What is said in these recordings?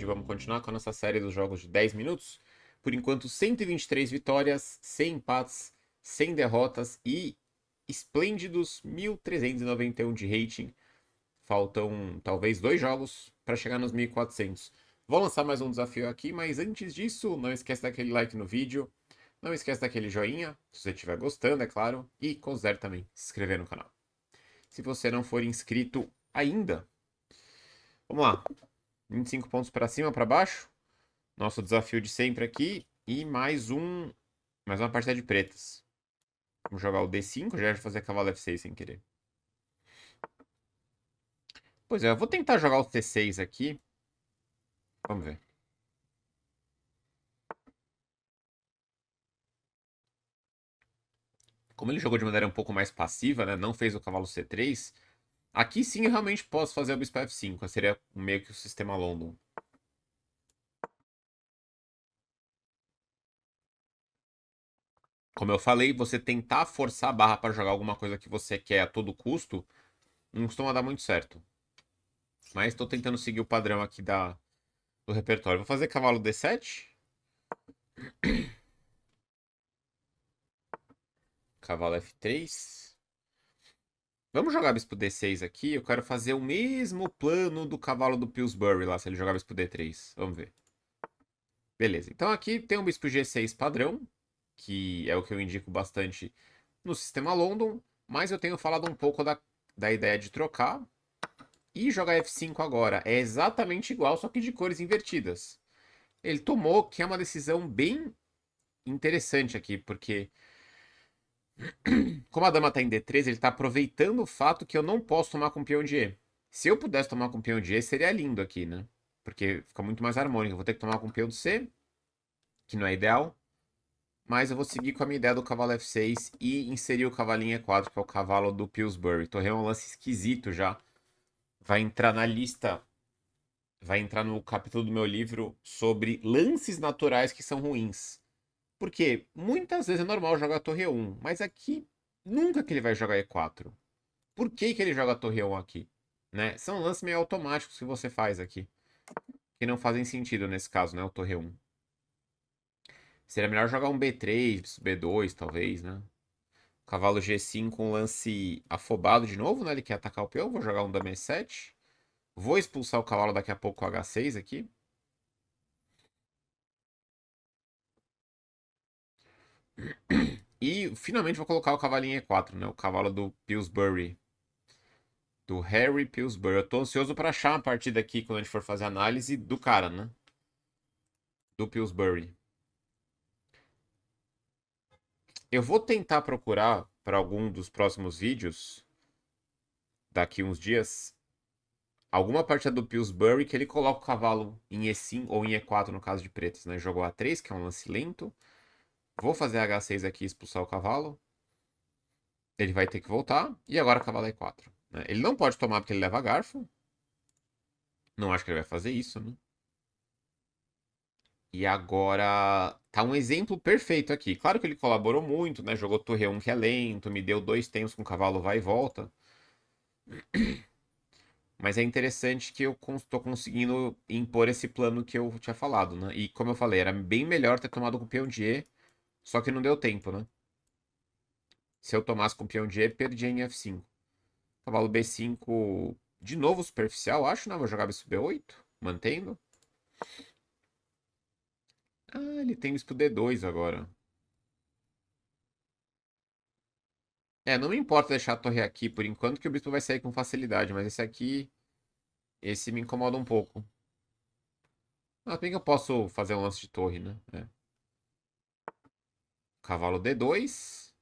vídeo, vamos continuar com a nossa série dos jogos de 10 minutos. Por enquanto, 123 vitórias, 100 empates, 100 derrotas e esplêndidos 1.391 de rating. Faltam talvez 2 jogos para chegar nos 1.400. Vou lançar mais um desafio aqui, mas antes disso, não esquece daquele like no vídeo, não esquece daquele joinha, se você estiver gostando, é claro, e considere também se inscrever no canal. Se você não for inscrito ainda, vamos lá. 25 pontos para cima, para baixo. Nosso desafio de sempre aqui. E mais uma partida de pretas. Vamos jogar o D5, já ia fazer cavalo F6 sem querer. Pois é, eu vou tentar jogar o C6 aqui. Vamos ver. Como ele jogou de maneira um pouco mais passiva, né? Não fez o cavalo C3. Aqui sim eu realmente posso fazer o bispo F5. Seria meio que o sistema London. Como eu falei, você tentar forçar a barra para jogar alguma coisa que você quer a todo custo, não costuma dar muito certo. Mas estou tentando seguir o padrão aqui do repertório. Vou fazer cavalo D7. Cavalo F3. Vamos jogar bispo D6 aqui. Eu quero fazer o mesmo plano do cavalo do Pillsbury lá, se ele jogar bispo D3. Vamos ver. Beleza. Então aqui tem um bispo G6 padrão, que é o que eu indico bastante no sistema London. Mas eu tenho falado um pouco da ideia de trocar e jogar F5 agora. É exatamente igual, só que de cores invertidas. Ele tomou, que é uma decisão bem interessante aqui, porque como a dama tá em D3, ele tá aproveitando o fato que eu não posso tomar com peão de E. Se eu pudesse tomar com peão de E, seria lindo aqui, né? Porque fica muito mais harmônico. Eu vou ter que tomar com peão de C, que não é ideal. Mas eu vou seguir com a minha ideia do cavalo F6 e inserir o cavalinho E4, que é o cavalo do Pillsbury. Torrei um lance esquisito já. Vai entrar na lista, vai entrar no capítulo do meu livro sobre lances naturais que são ruins. Porque muitas vezes é normal jogar a torre E1, mas aqui nunca que ele vai jogar E4. Por que que ele joga a torre E1 aqui? Né? São lances meio automáticos que você faz aqui, que não fazem sentido nesse caso, né? O torre E1. Seria melhor jogar um B3, B2, talvez, né? Cavalo G5, um lance afobado de novo, né? Ele quer atacar o peão. Vou jogar um dama E7. Vou expulsar o cavalo daqui a pouco com H6 aqui. E finalmente vou colocar o cavalinho E4, né? O cavalo do Pillsbury. Do Harry Pillsbury. Eu tô ansioso para achar uma partida aqui quando a gente for fazer análise do cara, né? Do Pillsbury. Eu vou tentar procurar para algum dos próximos vídeos, daqui uns dias, alguma partida do Pillsbury que ele coloca o cavalo em E5 ou em E4 no caso de pretos, né? Jogou A3, que é um lance lento. Vou fazer H6 aqui e expulsar o cavalo. Ele vai ter que voltar. E agora cavalo E4. Né? Ele não pode tomar porque ele leva garfo. Não acho que ele vai fazer isso, né? E agora tá um exemplo perfeito aqui. Claro que ele colaborou muito, né? Jogou torre 1 que é lento, me deu 2 tempos com o cavalo vai e volta. Mas é interessante que eu tô conseguindo impor esse plano que eu tinha falado, né? E como eu falei, era bem melhor ter tomado com o peão de E, só que não deu tempo, né? Se eu tomasse com o peão de E, perdia em F5. Cavalo B5, de novo superficial, acho, né? Vou jogar bispo B8, mantendo. Ah, ele tem bispo D2 agora. É, não me importa deixar a torre aqui por enquanto, que o bispo vai sair com facilidade, mas esse aqui, esse me incomoda um pouco. Ah, bem que eu posso fazer um lance de torre, né? É. Cavalo D2.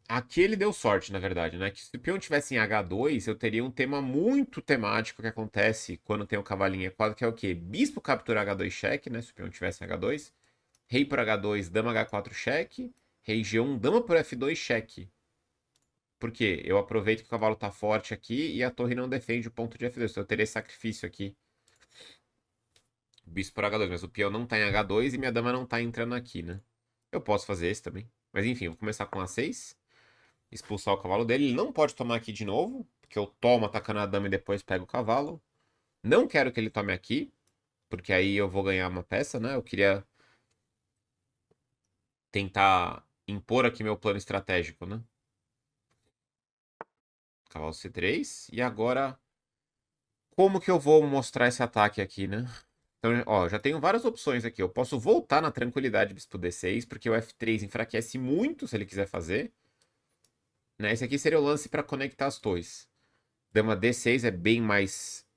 Aqui ele deu sorte, na verdade, né? Que se o peão tivesse em H2, eu teria um tema muito temático que acontece quando tem o cavalinho E4, que é o quê? Bispo captura H2 cheque, né? Se o peão tivesse em H2. Rei por H2, dama H4 cheque. Rei G1, dama por F2 cheque. Por quê? Eu aproveito que o cavalo tá forte aqui e a torre não defende o ponto de F2. Então eu teria sacrifício aqui. Bispo por H2, mas o peão não tá em H2 e minha dama não tá entrando aqui, né? Eu posso fazer esse também. Mas enfim, vou começar com A6. Expulsar o cavalo dele. Ele não pode tomar aqui de novo, porque eu tomo atacando a dama e depois pego o cavalo. Não quero que ele tome aqui, porque aí eu vou ganhar uma peça, né? Eu queria tentar impor aqui meu plano estratégico, né? Cavalo C3. E agora, como que eu vou mostrar esse ataque aqui, né? Então, ó, já tenho várias opções aqui. Eu posso voltar na tranquilidade bispo D6, porque o F3 enfraquece muito se ele quiser fazer. Né? Esse aqui seria o lance para conectar as torres. Dama D6 é bem mais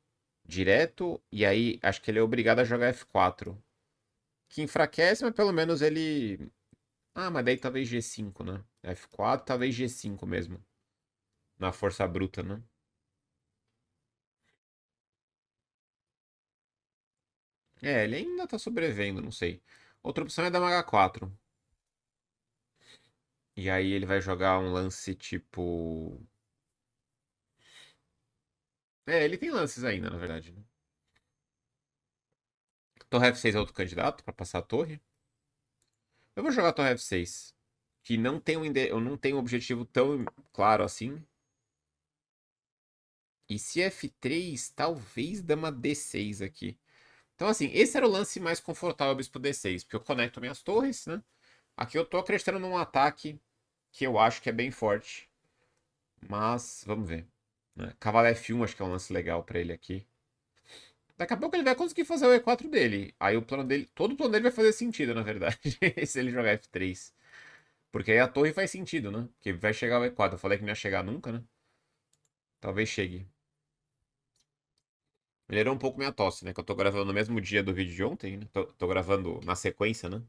direto, e aí acho que ele é obrigado a jogar F4. Que enfraquece, mas pelo menos ele... Ah, mas daí talvez G5, né? F4, talvez G5 mesmo. Na força bruta, né? É, ele ainda tá sobrevivendo, não sei. Outra opção é dar H4. E aí ele vai jogar um lance tipo. É, ele tem lances ainda, na verdade, né? Torre F6 é outro candidato pra passar a torre. Eu vou jogar Torre F6. Que não tem eu não tenho um objetivo tão claro assim. E se F3, talvez dama D6 aqui. Então, assim, esse era o lance mais confortável bispo D6, porque eu conecto minhas torres, né? Aqui eu tô acreditando num ataque que eu acho que é bem forte. Mas, vamos ver. Né? Cavalo F1 acho que é um lance legal pra ele aqui. Daqui a pouco ele vai conseguir fazer o E4 dele. Aí o plano dele, todo o plano dele vai fazer sentido, na verdade, se ele jogar F3. Porque aí a torre faz sentido, né? Porque vai chegar o E4. Eu falei que não ia chegar nunca, né? Talvez chegue. Melhorou um pouco minha tosse, né? Que eu tô gravando no mesmo dia do vídeo de ontem, né? Tô gravando na sequência, né?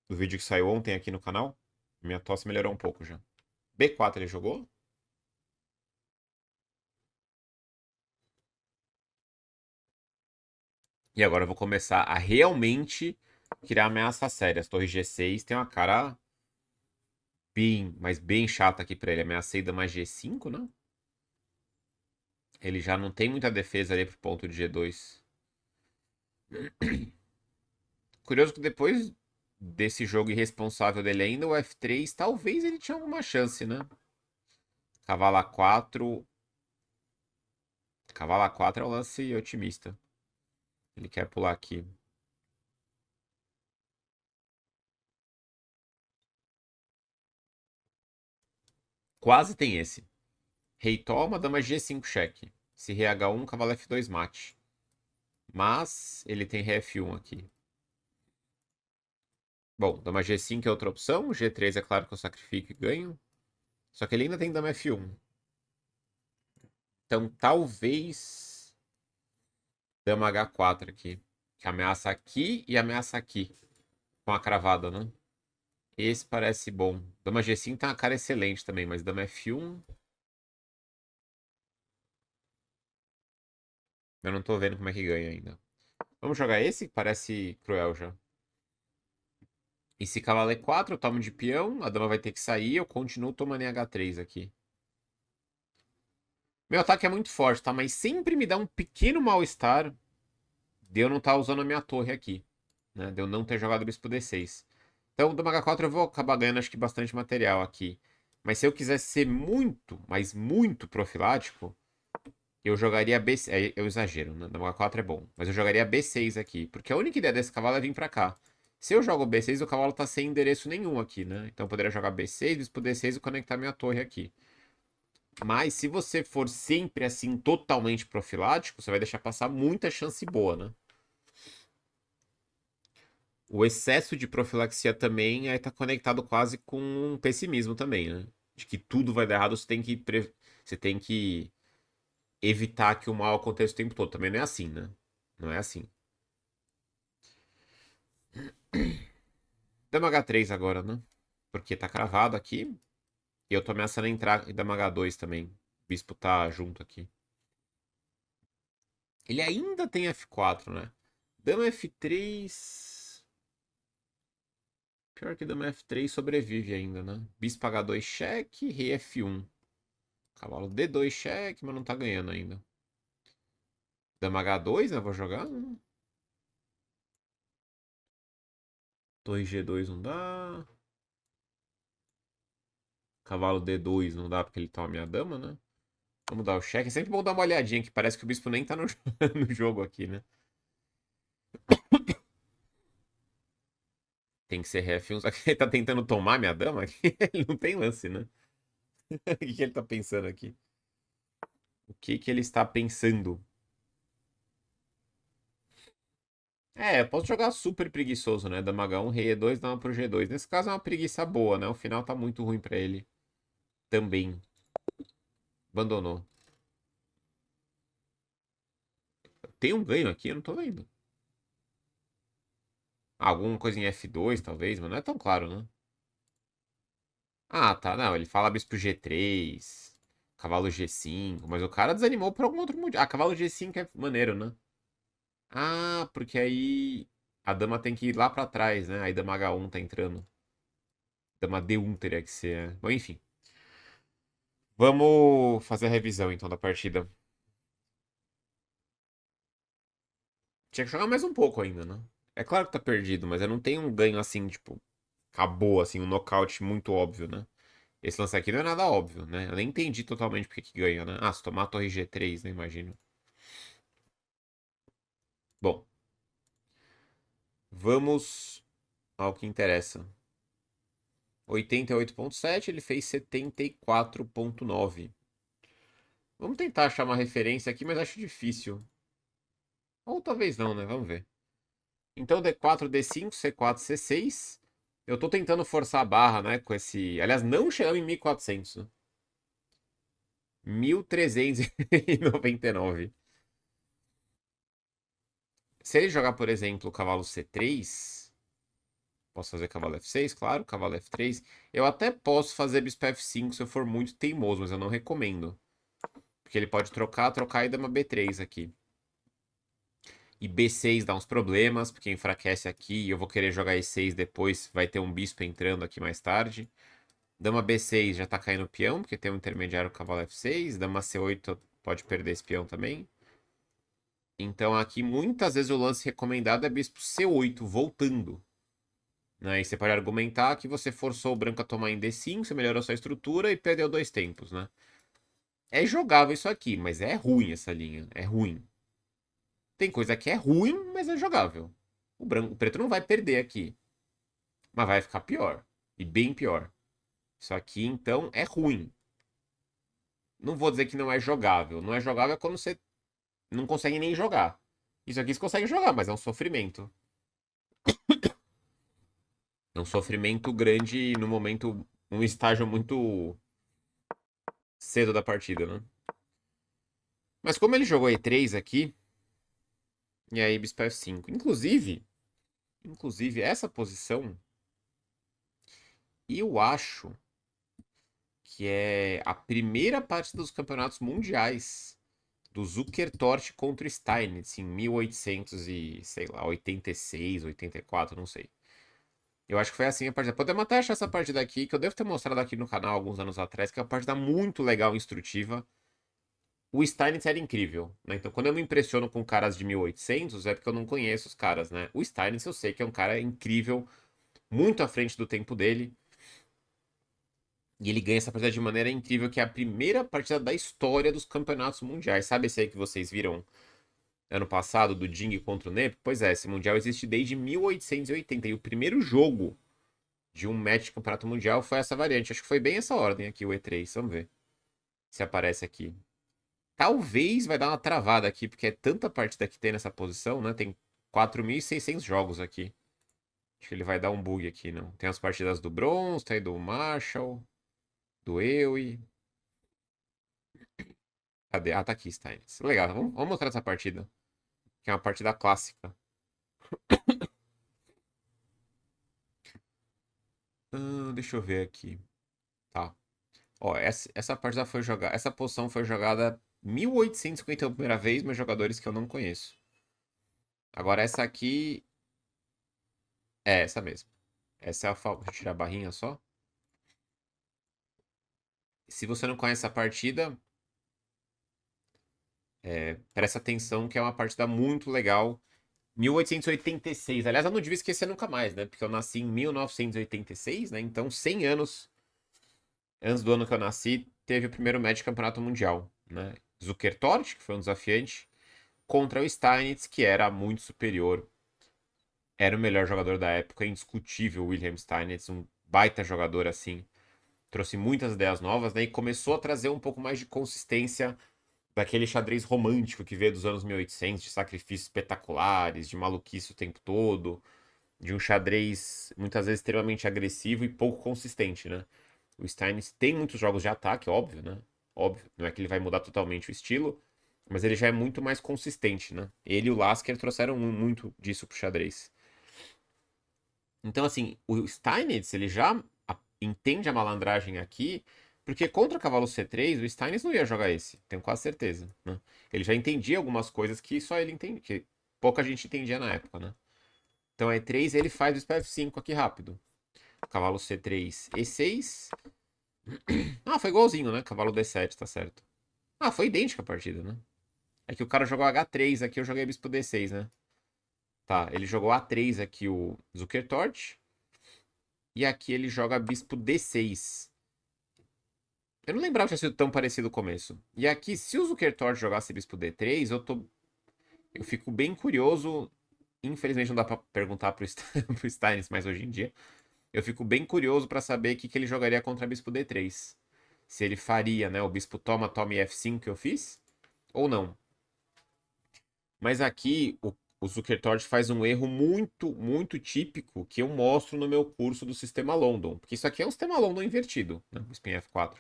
Do vídeo que saiu ontem aqui no canal. Minha tosse melhorou um pouco já. B4 ele jogou? E agora eu vou começar a realmente criar ameaças sérias. Torre G6 tem uma cara bem, mas bem chata aqui pra ele. Ameacei dama G5, né? Ele já não tem muita defesa ali pro ponto de G2. Curioso que depois desse jogo irresponsável dele ainda, o F3, talvez ele tinha alguma chance, né? Cavalo A4. Cavalo A4 é um lance otimista. Ele quer pular aqui. Quase tem esse. Rei toma, dama G5 cheque. Se rei H1, cavalo F2 mate. Mas ele tem rei F1 aqui. Bom, dama G5 é outra opção. G3 é claro que eu sacrifico e ganho. Só que ele ainda tem dama F1. Então talvez dama H4 aqui. Que ameaça aqui e ameaça aqui. Com a cravada, né? Esse parece bom. Dama G5 tá uma cara excelente também, mas dama F1 eu não tô vendo como é que ganha ainda. Vamos jogar esse? Parece cruel já. E se cavalo E4, eu tomo de peão, a dama vai ter que sair, eu continuo tomando em H3 aqui. Meu ataque é muito forte, tá? Mas sempre me dá um pequeno mal-estar de eu não estar usando a minha torre aqui. Né? De eu não ter jogado bispo D6. Então, dama H4 eu vou acabar ganhando, acho que bastante material aqui. Mas se eu quisesse ser muito, mas muito profilático, eu jogaria B6. Eu exagero, né? Dama H4 é bom. Mas eu jogaria B6 aqui. Porque a única ideia desse cavalo é vir pra cá. Se eu jogo B6, o cavalo tá sem endereço nenhum aqui, né? Então eu poderia jogar B6, bispo D6 e conectar minha torre aqui. Mas se você for sempre assim, totalmente profilático, você vai deixar passar muita chance boa, né? O excesso de profilaxia também aí tá conectado quase com um pessimismo também, né? De que tudo vai dar errado, você tem que evitar que o mal aconteça o tempo todo. Também não é assim, né? Não é assim. Dama H3 agora, né? Porque tá cravado aqui. E eu tô ameaçando entrar e dama H2 também. O bispo tá junto aqui. Ele ainda tem F4, né? Dama F3. Pior que dama F3 sobrevive ainda, né? Bispo H2 cheque, rei F1. Cavalo D2 cheque, mas não tá ganhando ainda. Dama H2, né? Vou jogar. Torre G2 não dá. Cavalo D2 não dá porque ele toma minha dama, né? Vamos dar o cheque. É sempre bom dar uma olhadinha, que parece que o bispo nem tá no, no jogo aqui, né? Tem que ser ref. Ele tá tentando tomar minha dama aqui? Ele não tem lance, né? O que ele tá pensando aqui? O que ele está pensando? É, eu posso jogar super preguiçoso, né? Dama H1, rei E2, dama pro G2. Nesse caso é uma preguiça boa, né? O final tá muito ruim pra ele. Também. Abandonou. Tem um ganho aqui? Eu não tô vendo. Alguma coisa em F2, talvez, mas não é tão claro, né? Ah, tá. Não, ele fala bispo G3, cavalo G5, mas o cara desanimou por algum outro motivo. Ah, cavalo G5 é maneiro, né? Ah, porque aí a dama tem que ir lá pra trás, né? Aí dama H1 tá entrando. Dama D1 teria que ser, né? Bom, enfim. Vamos fazer a revisão então da partida. Tinha que jogar mais um pouco ainda, né? É claro que tá perdido, mas eu não tenho um ganho assim, tipo, acabou, assim, um nocaute muito óbvio, né? Esse lance aqui não é nada óbvio, né? Eu nem entendi totalmente porque que ganha, né? Ah, se tomar a torre G3, né? Imagino. Bom, vamos ao que interessa. 88,7, ele fez 74,9. Vamos tentar achar uma referência aqui, mas acho difícil. Ou talvez não, né? Vamos ver. Então, D4, D5, C4, C6. Eu tô tentando forçar a barra, né? Com esse. Aliás, não chegamos em 1400, né? 1399. Se ele jogar, por exemplo, o cavalo C3, posso fazer cavalo F6, claro, cavalo F3. Eu até posso fazer bispo F5 se eu for muito teimoso, mas eu não recomendo. Porque ele pode trocar e dar uma B3 aqui. E B6 dá uns problemas, porque enfraquece aqui. E eu vou querer jogar E6 depois, vai ter um bispo entrando aqui mais tarde. Dama B6 já tá caindo o peão, porque tem um intermediário cavalo F6. Dama C8 pode perder esse peão também. Então aqui muitas vezes o lance recomendado é bispo C8 voltando. Né? E você pode argumentar que você forçou o branco a tomar em D5, você melhorou sua estrutura e perdeu dois tempos, né? É jogável isso aqui, mas é ruim essa linha. É ruim. Tem coisa que é ruim, mas é jogável. O preto não vai perder aqui, mas vai ficar pior. E bem pior. Isso aqui, então, é ruim. Não vou dizer que não é jogável. Não é jogável quando você não consegue nem jogar. Isso aqui você consegue jogar, mas é um sofrimento. É um sofrimento grande no momento, um estágio muito cedo da partida, né? Mas como ele jogou E3 aqui, e aí bispo F5. Inclusive, essa posição, eu acho que é a primeira parte dos campeonatos mundiais do Zukertort contra o Steinitz em 1800 e, sei lá, 86, 84, não sei. Eu acho que foi assim a partida. Podemos até achar essa partida aqui, que eu devo ter mostrado aqui no canal alguns anos atrás, que é uma partida muito legal e instrutiva. O Steinitz era incrível, né? Então, quando eu me impressiono com caras de 1800, é porque eu não conheço os caras, né? O Steinitz eu sei que é um cara incrível, muito à frente do tempo dele. E ele ganha essa partida de maneira incrível, que é a primeira partida da história dos campeonatos mundiais. Sabe esse aí que vocês viram ano passado, do Ding contra o Nep? Pois é, esse mundial existe desde 1880. E o primeiro jogo de um match de campeonato mundial foi essa variante. Acho que foi bem essa ordem aqui, o E3. Vamos ver se aparece aqui. Talvez vai dar uma travada aqui, porque é tanta partida que tem nessa posição, né? Tem 4.600 jogos aqui. Acho que ele vai dar um bug aqui, não. Tem as partidas do Bronze, tem do Marshall, do Ewe. Cadê? Ah, tá aqui, Steins. Legal, vamos mostrar essa partida. Que é uma partida clássica. Deixa eu ver aqui. Tá. Ó, essa partida foi jogada. Essa posição foi jogada 1850 a primeira vez, mas jogadores que eu não conheço. Agora essa aqui. É essa mesmo. Essa é a. Deixa eu tirar a barrinha só. Se você não conhece a partida, presta atenção que é uma partida muito legal. 1886. Aliás, eu não devia esquecer nunca mais, né? Porque eu nasci em 1986, né? Então, 100 anos antes do ano que eu nasci, teve o primeiro match de campeonato mundial. né? Zukertort, que foi um desafiante, contra o Steinitz, que era muito superior. Era o melhor jogador da época, indiscutível, Wilhelm Steinitz, um baita jogador assim. Trouxe muitas ideias novas, né? E começou a trazer um pouco mais de consistência daquele xadrez romântico que veio dos anos 1800, de sacrifícios espetaculares, de maluquice o tempo todo, de um xadrez muitas vezes extremamente agressivo e pouco consistente, né? O Steins tem muitos jogos de ataque, óbvio, né? Óbvio, não é que ele vai mudar totalmente o estilo, mas ele já é muito mais consistente, né? Ele e o Lasker trouxeram muito disso pro xadrez. Então, assim, o Steinitz, ele já entende a malandragem aqui, porque contra cavalo C3, o Steinitz não ia jogar esse, tenho quase certeza, né? Ele já entendia algumas coisas que só ele entendia, que pouca gente entendia na época, né? Então, E3, ele faz o F5 aqui rápido. Cavalo C3, E6. Ah, foi igualzinho, né? Cavalo D7, tá certo. Ah, foi idêntica a partida, né? É que o cara jogou H3 aqui, eu joguei bispo D6, né? Tá, ele jogou A3 aqui, o Zukertort. E aqui ele joga bispo D6. Eu não lembrava que tinha sido tão parecido o começo. E aqui, se o Zukertort jogasse bispo D3, eu fico bem curioso. Infelizmente não dá pra perguntar pro, pro Steins mais hoje em dia. Eu fico bem curioso pra saber o que ele jogaria contra bispo D3. Se ele faria, né, o bispo toma, toma e F5 que eu fiz, ou não. Mas aqui o Zukertort faz um erro muito, muito típico que eu mostro no meu curso do sistema London. Porque isso aqui é um sistema London invertido, né? O Spin F4.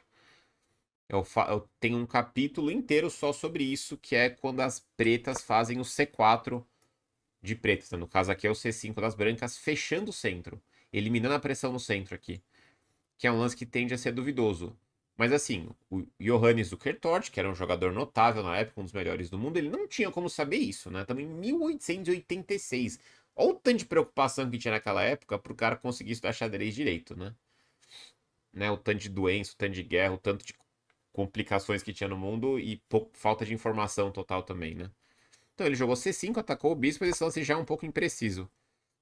Eu tenho um capítulo inteiro só sobre isso, que é quando as pretas fazem o C4 de pretas, né? No caso aqui é o C5 das brancas, fechando o centro, eliminando a pressão no centro aqui, que é um lance que tende a ser duvidoso. Mas assim, o Johannes Zukertort, que era um jogador notável na época, um dos melhores do mundo, ele não tinha como saber isso, né? Estamos em 1886. Olha o tanto de preocupação que tinha naquela época pro cara conseguir estudar xadrez direito, né? O tanto de doença, o tanto de guerra, o tanto de complicações que tinha no mundo e falta de informação total também, né? Então ele jogou C5, atacou o bispo, esse lance já é um pouco impreciso.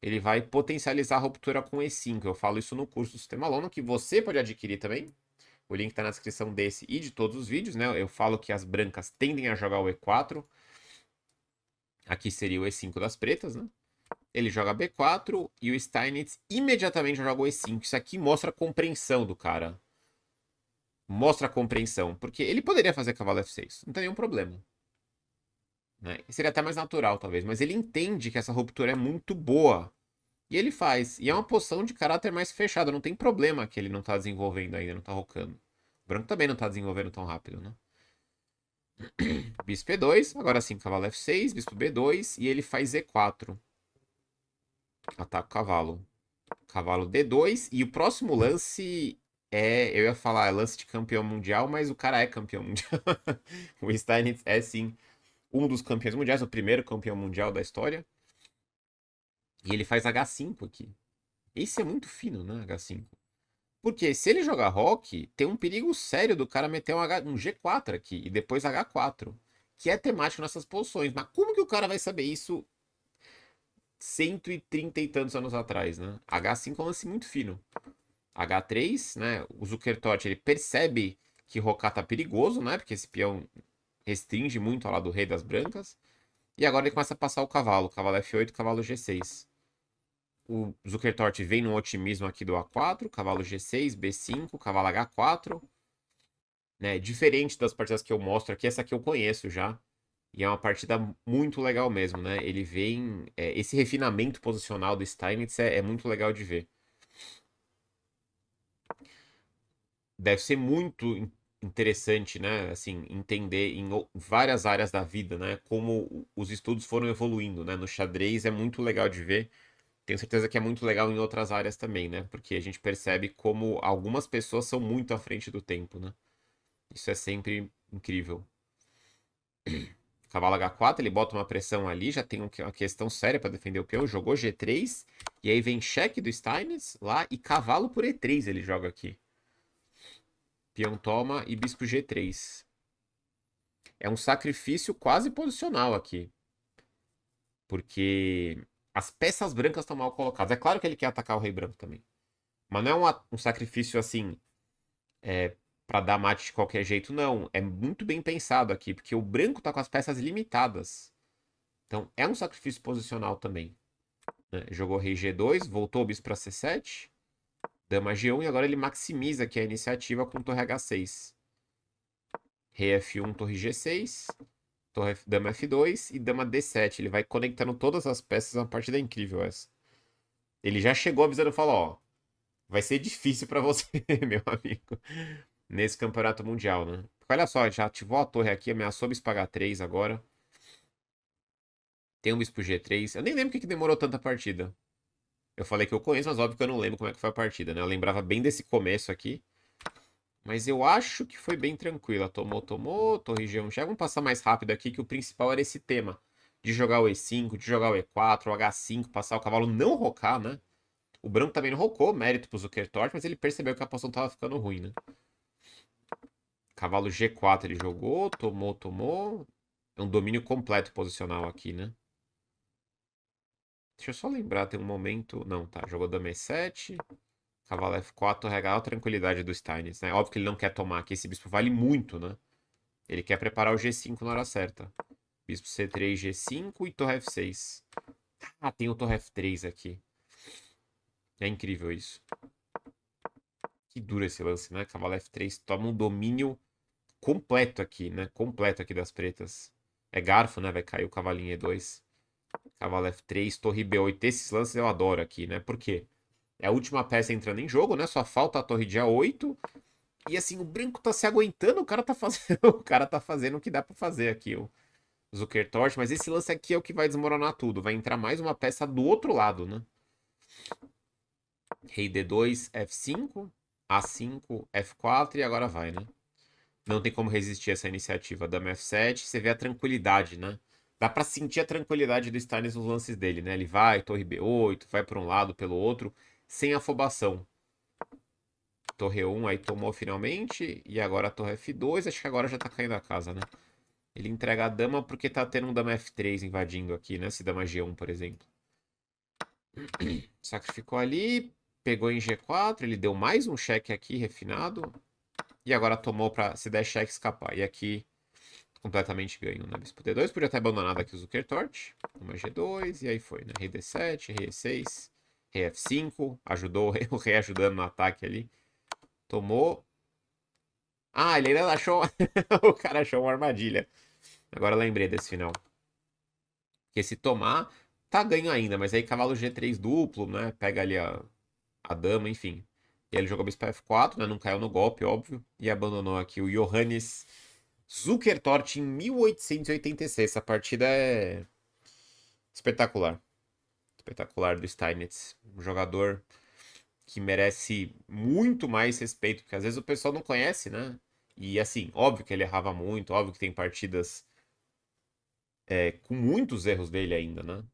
Ele vai potencializar a ruptura com E5. Eu falo isso no curso do Sistema Lono, que você pode adquirir também. O link está na descrição desse e de todos os vídeos, né? Eu falo que as brancas tendem a jogar o E4. Aqui seria o E5 das pretas, né? Ele joga B4 e o Steinitz imediatamente joga o E5. Isso aqui mostra a compreensão do cara. Mostra a compreensão. Porque ele poderia fazer cavalo F6. Não tem nenhum problema. Né? Seria até mais natural, talvez. Mas ele entende que essa ruptura é muito boa. E ele faz. E é uma posição de caráter mais fechado. Não tem problema que ele não tá desenvolvendo ainda, não tá rocando. O branco também não tá desenvolvendo tão rápido, né? Bispo E2, agora sim, cavalo F6, bispo B2 e ele faz E4. Ataca o cavalo. Cavalo D2 e o próximo lance eu ia falar, é lance de campeão mundial, mas o cara é campeão mundial. O Steinitz é sim um dos campeões mundiais, o primeiro campeão mundial da história. E ele faz H5 aqui. Esse é muito fino, né, H5. Porque se ele jogar rock, tem um perigo sério do cara meter um G4 aqui e depois H4, que é temático nessas posições. Mas como que o cara vai saber isso 130 e tantos anos atrás, né? H5 é um lance muito fino. H3, né? O Zukertort, ele percebe que rocar tá perigoso, né? Porque esse peão restringe muito ao lado do rei das brancas. E agora ele começa a passar o cavalo. Cavalo F8, cavalo G6. O Zukertort vem no otimismo aqui do A4, cavalo G6, B5, cavalo H4. Né? Diferente das partidas que eu mostro aqui, essa aqui eu conheço já. E é uma partida muito legal mesmo, né? Ele vem. Esse refinamento posicional do Steinitz é muito legal de ver. Deve ser muito interessante, né? Assim, entender em várias áreas da vida, né? Como os estudos foram evoluindo, né? No xadrez é muito legal de ver. Tenho certeza que é muito legal em outras áreas também, né? Porque a gente percebe como algumas pessoas são muito à frente do tempo, né? Isso é sempre incrível. Cavalo H4, ele bota uma pressão ali, já tem uma questão séria para defender o peão. Jogou G3, e aí vem cheque do Steinitz lá e cavalo por E3 ele joga aqui. Peão toma e bispo G3. É um sacrifício quase posicional aqui. Porque as peças brancas estão mal colocadas. É claro que ele quer atacar o rei branco também. Mas não é um sacrifício assim pra dar mate de qualquer jeito, não. É muito bem pensado aqui, porque o branco tá com as peças limitadas. Então é um sacrifício posicional também, né? Jogou rei G2, voltou o bispo pra C7, dama G1 e agora ele maximiza aqui a iniciativa com torre H6. Rei F1, torre G6, dama F2 e dama D7. Ele vai conectando todas as peças, uma partida incrível essa. Ele já chegou avisando e falou, ó, vai ser difícil pra você, meu amigo, nesse campeonato mundial, né? Porque olha só, já ativou a torre aqui, ameaçou bispo H3 agora. Tem um bispo G3. Eu nem lembro o que demorou tanta partida. Eu falei que eu conheço, mas óbvio que eu não lembro como é que foi a partida, né? Eu lembrava bem desse começo aqui. Mas eu acho que foi bem tranquila. Tomou, tomou, torre G1. Já vamos passar mais rápido aqui, que o principal era esse tema. De jogar o E5, de jogar o E4, o H5, passar o cavalo não rocar, né? O branco também não rocou, mérito pro Zukertort, mas ele percebeu que a posição tava ficando ruim, né? Cavalo G4 ele jogou, tomou, tomou. É um domínio completo posicional aqui, né? Deixa eu só lembrar, tem um momento... Não, tá, jogou dama E7, cavalo F4, regal, tranquilidade do Steinitz, né? Óbvio que ele não quer tomar aqui, esse bispo vale muito, né? Ele quer preparar o G5 na hora certa. Bispo C3, G5 e torre F6. Ah, tem o torre F3 aqui. É incrível isso. Que duro esse lance, né? Cavalo F3 toma um domínio completo aqui, né? Completo aqui das pretas. É garfo, né? Vai cair o cavalinho E2. Cavalo F3, torre B8. Esses lances eu adoro aqui, né? Por quê? É a última peça entrando em jogo, né? Só falta a torre de A8. E assim, o branco tá se aguentando, o cara tá fazendo, o cara tá fazendo o que dá pra fazer aqui, o Zukertort. Mas esse lance aqui é o que vai desmoronar tudo. Vai entrar mais uma peça do outro lado, né? Rei D2, F5, A5, F4 e agora vai, né? Não tem como resistir a essa iniciativa. Dama F7, você vê a tranquilidade, né? Dá pra sentir a tranquilidade do Steins nos lances dele, né? Ele vai, torre B8, vai para um lado, pelo outro, sem afobação. Torre 1 aí tomou finalmente, e agora a torre F2, acho que agora já tá caindo a casa, né? Ele entrega a dama porque tá tendo um dama F3 invadindo aqui, né? Se dama G1, por exemplo. Sacrificou ali, pegou em G4, ele deu mais um cheque aqui, refinado. E agora tomou pra, se der cheque, escapar. E aqui, completamente ganho, né? Bispo D2, podia ter abandonado aqui o Zukertort. Uma G2, e aí foi, né? Rei D7, Rei E6, Rei F5, ajudou o rei ajudando no ataque ali. Tomou. Ah, ele ainda achou. O cara achou uma armadilha. Agora eu lembrei desse final. Porque se tomar, tá ganho ainda, mas aí cavalo G3 duplo, né? Pega ali a dama, enfim. E ele jogou bispo F4, né? Não caiu no golpe, óbvio. E abandonou aqui o Johannes Zukertort em 1886. Essa partida é espetacular. Espetacular do Steinitz. Um jogador que merece muito mais respeito, porque às vezes o pessoal não conhece, né? E assim, óbvio que ele errava muito, óbvio que tem partidas com muitos erros dele ainda, né?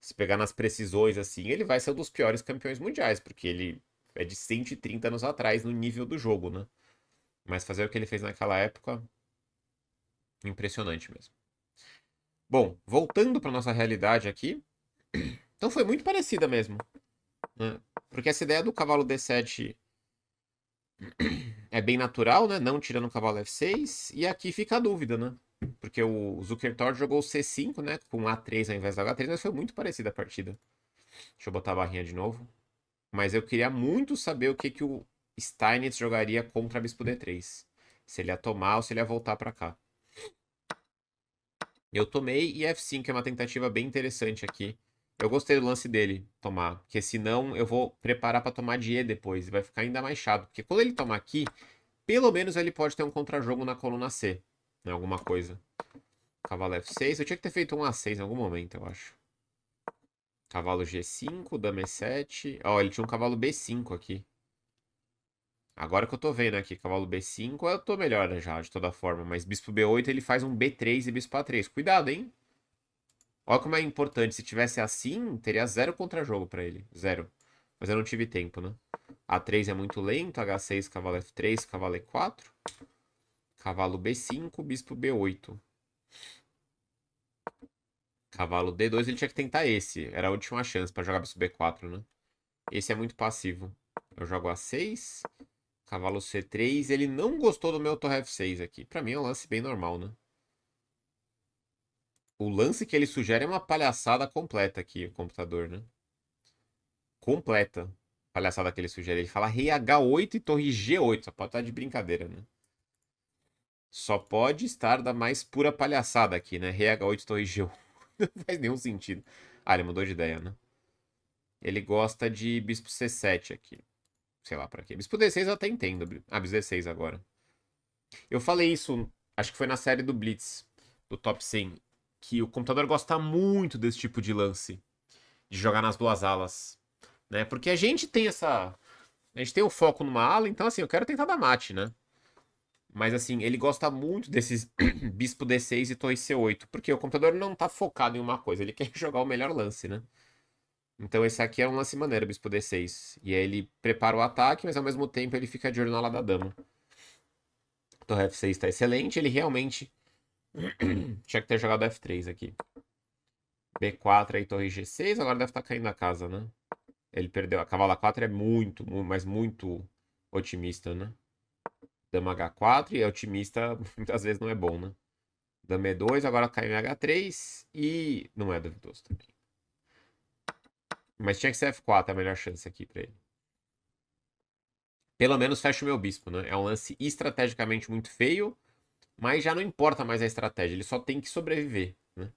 Se pegar nas precisões assim, ele vai ser um dos piores campeões mundiais, porque ele é de 130 anos atrás no nível do jogo, né? Mas fazer o que ele fez naquela época, impressionante mesmo. Bom, voltando para nossa realidade aqui, então foi muito parecida mesmo, né? Porque essa ideia do cavalo D7 é bem natural, né? Não tirando o cavalo F6, e aqui fica a dúvida, né? Porque o Zukertort jogou o C5, né? Com A3 ao invés do H3, mas foi muito parecida a partida. Deixa eu botar a barrinha de novo. Mas eu queria muito saber o que, que o Steinitz jogaria contra Bispo D3. Se ele ia tomar ou se ele ia voltar para cá. Eu tomei e F5 é uma tentativa bem interessante aqui. Eu gostei do lance dele tomar, porque senão eu vou preparar para tomar de E depois e vai ficar ainda mais chato, porque quando ele tomar aqui, pelo menos ele pode ter um contrajogo na coluna C, né, alguma coisa. Cavalo F6, eu tinha que ter feito um A6 em algum momento, eu acho. Cavalo G5, dama E7. Ó, ele tinha um cavalo B5 aqui. Agora que eu tô vendo aqui, cavalo B5, eu tô melhor né, já, de toda forma. Mas bispo B8 ele faz um B3 e bispo A3. Cuidado, hein? Olha como é importante. Se tivesse assim, teria zero contra-jogo pra ele. Zero. Mas eu não tive tempo, né? A3 é muito lento. H6, cavalo F3, cavalo E4. Cavalo B5, bispo B8. Cavalo D2, ele tinha que tentar esse. Era a última chance pra jogar bispo B4, né? Esse é muito passivo. Eu jogo A6. Cavalo C3. Ele não gostou do meu torre F6 aqui. Pra mim é um lance bem normal, né? O lance que ele sugere é uma palhaçada completa aqui, o computador, né? Completa. Palhaçada que ele sugere. Ele fala rei H8 e torre G8. Só pode estar de brincadeira, né? Só pode estar da mais pura palhaçada aqui, né? Rei H8 e torre G8. Não faz nenhum sentido. Ah, ele mudou de ideia, né? Ele gosta de bispo C7 aqui. Sei lá pra quê. Bispo D6 eu até entendo. Ah, bispo D6 agora. Eu falei isso, acho que foi na série do Blitz, do Top 100, que o computador gosta muito desse tipo de lance, de jogar nas duas alas, né? Porque a gente tem essa... A gente tem o foco numa ala, então assim, eu quero tentar dar mate, né? Mas assim, ele gosta muito desses bispo D6 e torre C8, porque o computador não tá focado em uma coisa, ele quer jogar o melhor lance, né? Então esse aqui é um lance maneiro, bispo D6. E aí ele prepara o ataque, mas ao mesmo tempo ele fica de olho na ala da dama. Torre F6 tá excelente, ele realmente tinha que ter jogado F3 aqui. B4 aí, torre G6, agora deve estar caindo a casa, né? Ele perdeu. A cavalo A4 é muito, mas muito otimista, né? Dama H4 e é otimista, muitas vezes não é bom, né? Dama E2, agora cai em H3 e não é duvidoso também. Mas tinha que ser F4 a melhor chance aqui pra ele. Pelo menos fecha o meu bispo, né? É um lance estrategicamente muito feio, mas já não importa mais a estratégia, ele só tem que sobreviver, né?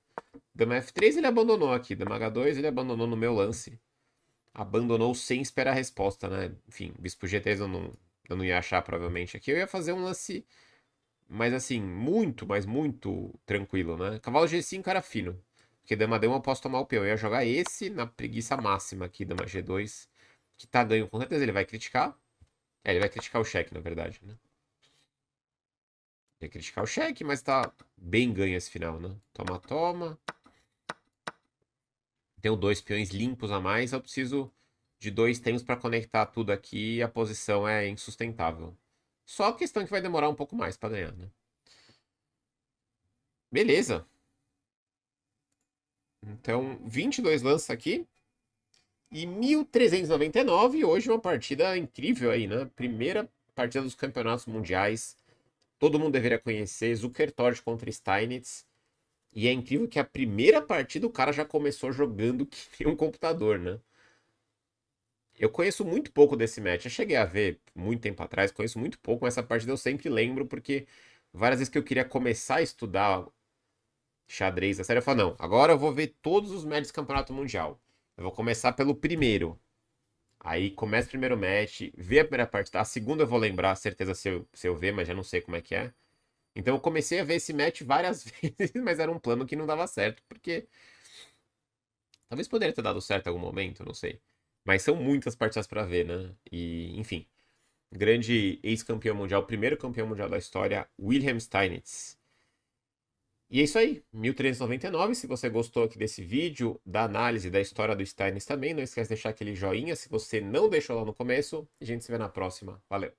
Dama F3 ele abandonou aqui, Dama H2 ele abandonou no meu lance. Abandonou sem esperar a resposta, né? Enfim, Bispo G3 eu não ia achar provavelmente aqui. Eu ia fazer um lance, mas assim, muito, mas muito tranquilo, né? Cavalo G5 era fino. Porque Dama D1 eu posso tomar o peão. Eu ia jogar esse na preguiça máxima aqui, Dama G2. Que tá ganho, com certeza ele vai criticar. É, ele vai criticar o cheque, na verdade, né? Vai criticar o cheque, mas tá bem ganho esse final, né? Toma, toma. Tenho dois peões limpos a mais, eu preciso de dois tempos para conectar tudo aqui e a posição é insustentável. Só a questão é que vai demorar um pouco mais para ganhar, né? Beleza. Então, 22 lances aqui e 1.399. Hoje uma partida incrível aí, né? Primeira partida dos campeonatos mundiais. Todo mundo deveria conhecer. Zukertort contra Steinitz. E é incrível que a primeira partida o cara já começou jogando que nem um computador, né? Eu conheço muito pouco desse match. Eu cheguei a ver muito tempo atrás, conheço muito pouco, mas essa partida eu sempre lembro, porque várias vezes que eu queria começar a estudar xadrez a sério, eu falo, não, agora eu vou ver todos os matches do Campeonato Mundial. Eu vou começar pelo primeiro. Aí começa o primeiro match, vê a primeira partida. A segunda eu vou lembrar, certeza se eu ver, mas já não sei como é que é. Então eu comecei a ver esse match várias vezes, mas era um plano que não dava certo, porque talvez poderia ter dado certo em algum momento, não sei. Mas são muitas partidas pra ver, né? E, enfim. Grande ex-campeão mundial, primeiro campeão mundial da história, Wilhelm Steinitz. E é isso aí, 1399. Se você gostou aqui desse vídeo, da análise da história do Steinitz também, não esquece de deixar aquele joinha se você não deixou lá no começo. A gente se vê na próxima. Valeu!